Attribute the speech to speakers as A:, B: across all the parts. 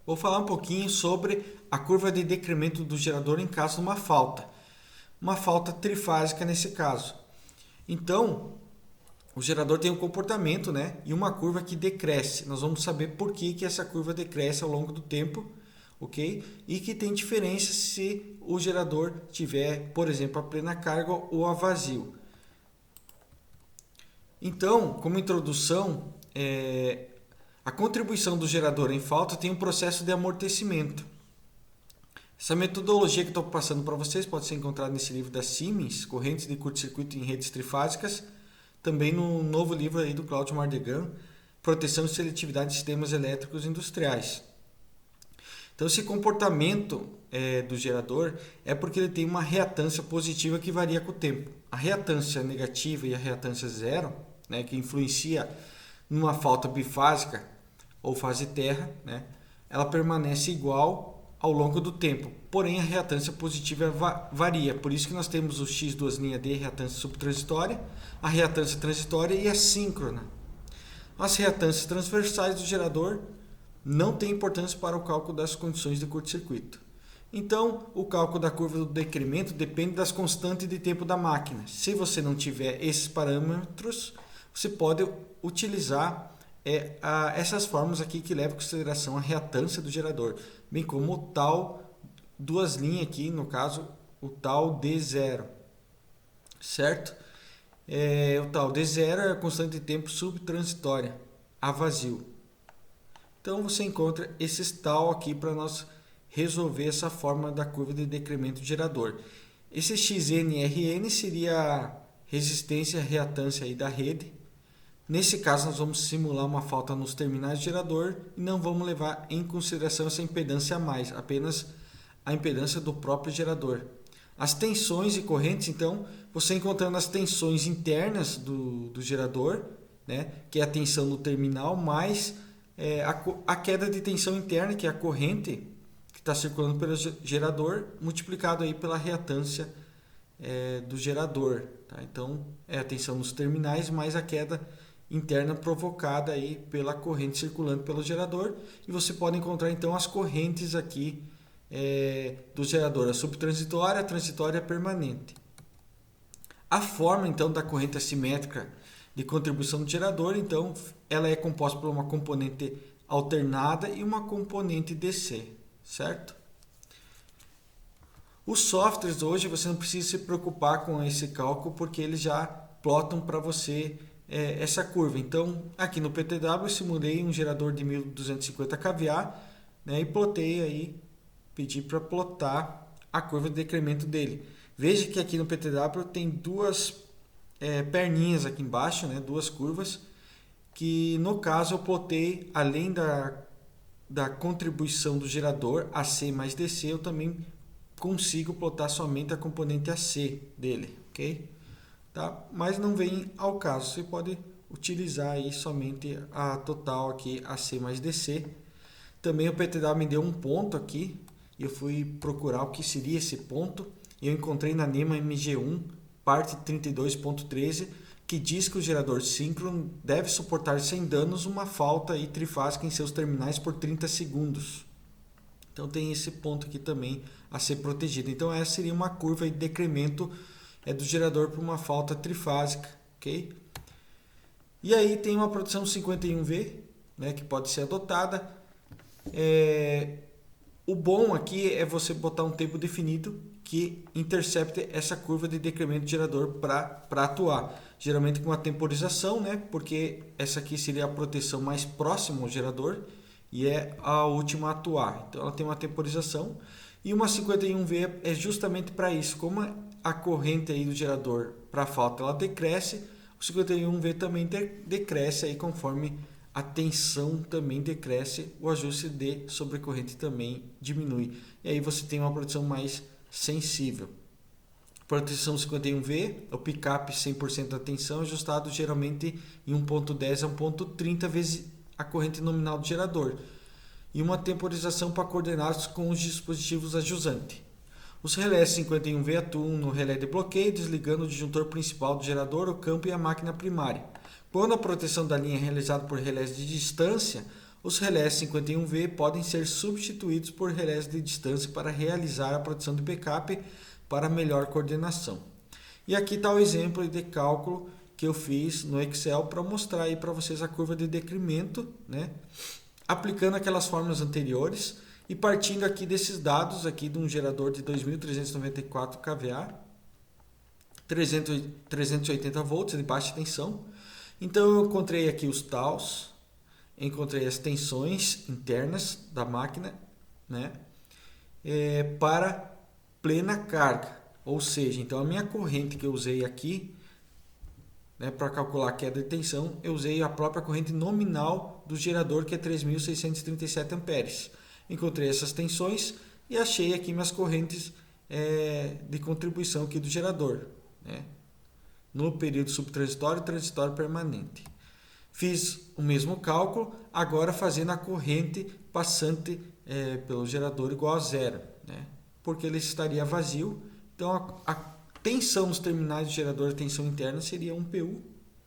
A: Vou falar um pouquinho sobre a curva de decremento do gerador em caso de uma falta trifásica nesse caso. Então, o gerador tem um comportamento, né, e uma curva que decresce. Nós vamos saber por que essa curva decresce ao longo do tempo, ok? E que tem diferença se o gerador tiver, por exemplo, a plena carga ou a vazio. Então, como introdução, a contribuição do gerador em falta tem um processo de amortecimento. Essa metodologia que estou passando para vocês pode ser encontrada nesse livro da Siemens, Correntes de Curto-Circuito em Redes Trifásicas, também no novo livro aí do Claudio Mardegan, Proteção e Seletividade de Sistemas Elétricos Industriais. Então, esse comportamento do gerador é porque ele tem uma reatância positiva que varia com o tempo. A reatância negativa e a reatância zero, né, que influencia numa falta bifásica ou fase terra, né, ela permanece igual ao longo do tempo. Porém, a reatância positiva varia. Por isso que nós temos o X2'D, reatância subtransitória, a reatância transitória e a síncrona. As reatâncias transversais do gerador não têm importância para o cálculo das condições de curto-circuito. Então, o cálculo da curva do decremento depende das constantes de tempo da máquina. Se você não tiver esses parâmetros, você pode utilizar essas fórmulas aqui que levam em consideração a reatância do gerador, bem como o tal, duas linhas aqui, no caso, o tal D0, certo? O tal D0 é a constante de tempo subtransitória, a vazio. Então, você encontra esses tal aqui para nós resolver essa forma da curva de decremento do gerador. Esse XNRN seria a resistência e reatância aí da rede. Nesse caso, nós vamos simular uma falta nos terminais do gerador e não vamos levar em consideração essa impedância a mais, apenas a impedância do próprio gerador. As tensões e correntes, então, você encontrando as tensões internas do gerador, né, que é a tensão no terminal, mais a queda de tensão interna, que é a corrente que está circulando pelo gerador, multiplicado aí pela reatância do gerador. Tá? Então, é a tensão nos terminais mais a queda interna provocada aí pela corrente circulando pelo gerador. E você pode encontrar então as correntes aqui do gerador, a subtransitória, a transitória e a permanente. A forma então da corrente assimétrica de contribuição do gerador, então, ela é composta por uma componente alternada e uma componente DC, certo? Os softwares hoje você não precisa se preocupar com esse cálculo porque eles já plotam para você essa curva. Então, aqui no PTW eu simulei um gerador de 1250 kVA, né, e plotei aí, pedi para plotar a curva de decremento dele. Veja que aqui no PTW tem duas perninhas aqui embaixo, né, duas curvas, que no caso eu plotei, além da contribuição do gerador AC mais DC, eu também consigo plotar somente a componente AC dele, ok? Tá? Mas não vem ao caso, você pode utilizar aí somente a total aqui AC mais DC. Também o PTW me deu um ponto aqui, e eu fui procurar o que seria esse ponto, e eu encontrei na NEMA MG1, parte 32.13, que diz que o gerador síncrono deve suportar sem danos uma falta aí trifásica em seus terminais por 30 segundos. Então tem esse ponto aqui também a ser protegido. Então essa seria uma curva de decremento do gerador por uma falta trifásica, ok? E aí tem uma proteção 51V, né, que pode ser adotada. O bom aqui é você botar um tempo definido que intercepte essa curva de decremento do gerador para atuar. Geralmente com uma temporização, né, porque essa aqui seria a proteção mais próxima ao gerador e é a última a atuar. Então ela tem uma temporização. E uma 51V é justamente para isso. Como a corrente aí do gerador para falta ela decresce, o 51V também decresce aí conforme a tensão também decresce, o ajuste de sobrecorrente também diminui. E aí você tem uma proteção mais sensível. Proteção 51V, o pick-up 100% da tensão, ajustado geralmente em 1.10 a 1.30 vezes a corrente nominal do gerador. E uma temporização para coordenados com os dispositivos ajusantes. Os relés 51V atuam no relé de bloqueio, desligando o disjuntor principal do gerador, o campo e a máquina primária. Quando a proteção da linha é realizada por relés de distância, Os relés 51V podem ser substituídos por relés de distância para realizar a produção de backup para melhor coordenação. E aqui está o exemplo de cálculo que eu fiz no Excel para mostrar aí para vocês a curva de decremento, né? Aplicando aquelas fórmulas anteriores e partindo aqui desses dados aqui de um gerador de 2.394 kVA, 380 volts de baixa tensão. Então eu encontrei aqui os taus, encontrei as tensões internas da máquina, né? Para plena carga, ou seja, então a minha corrente que eu usei aqui, né, para calcular a queda de tensão, eu usei a própria corrente nominal do gerador, que é 3.637 amperes. Encontrei essas tensões e achei aqui minhas correntes de contribuição aqui do gerador, né, no período subtransitório e transitório permanente. Fiz o mesmo cálculo, agora fazendo a corrente passante pelo gerador igual a zero, né, porque ele estaria vazio. Então a tensão nos terminais do gerador, a tensão interna, seria 1 PU,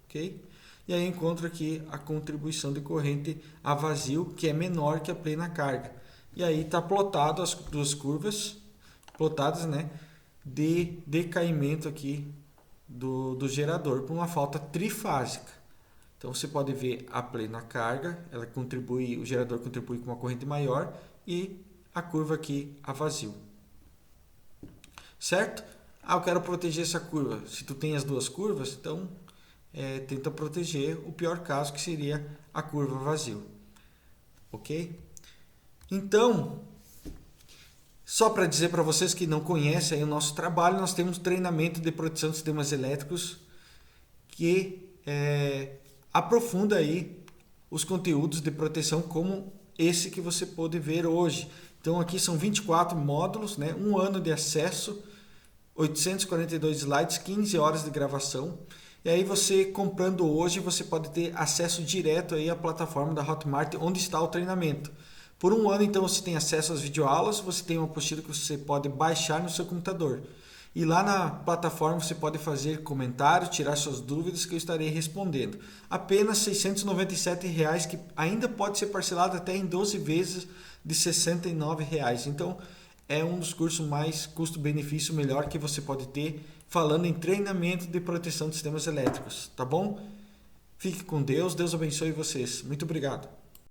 A: ok? E aí eu encontro aqui a contribuição de corrente a vazio, que é menor que a plena carga. E aí está plotado as duas curvas, plotadas, né, de decaimento aqui do gerador por uma falta trifásica. Então você pode ver a plena carga, ela contribui, o gerador contribui com uma corrente maior, e a curva aqui a vazio. Certo? Eu quero proteger essa curva. Se tu tem as duas curvas, então tenta proteger o pior caso, que seria a curva vazio. Ok? Então, só para dizer para vocês que não conhecem aí o nosso trabalho, nós temos treinamento de proteção de sistemas elétricos que aprofunda aí os conteúdos de proteção como esse que você pode ver hoje. Então aqui são 24 módulos, né? 1 ano de acesso, 842 slides, 15 horas de gravação. E aí você comprando hoje, você pode ter acesso direto aí à plataforma da Hotmart, onde está o treinamento. Por 1 ano, então, você tem acesso às videoaulas, você tem uma apostila que você pode baixar no seu computador. E lá na plataforma você pode fazer comentários, tirar suas dúvidas, que eu estarei respondendo. Apenas R$ 697,00, que ainda pode ser parcelado até em 12 vezes de R$ 69,00. Então, é um dos cursos mais custo-benefício melhor que você pode ter, falando em treinamento de proteção de sistemas elétricos, tá bom? Fique com Deus, Deus abençoe vocês. Muito obrigado.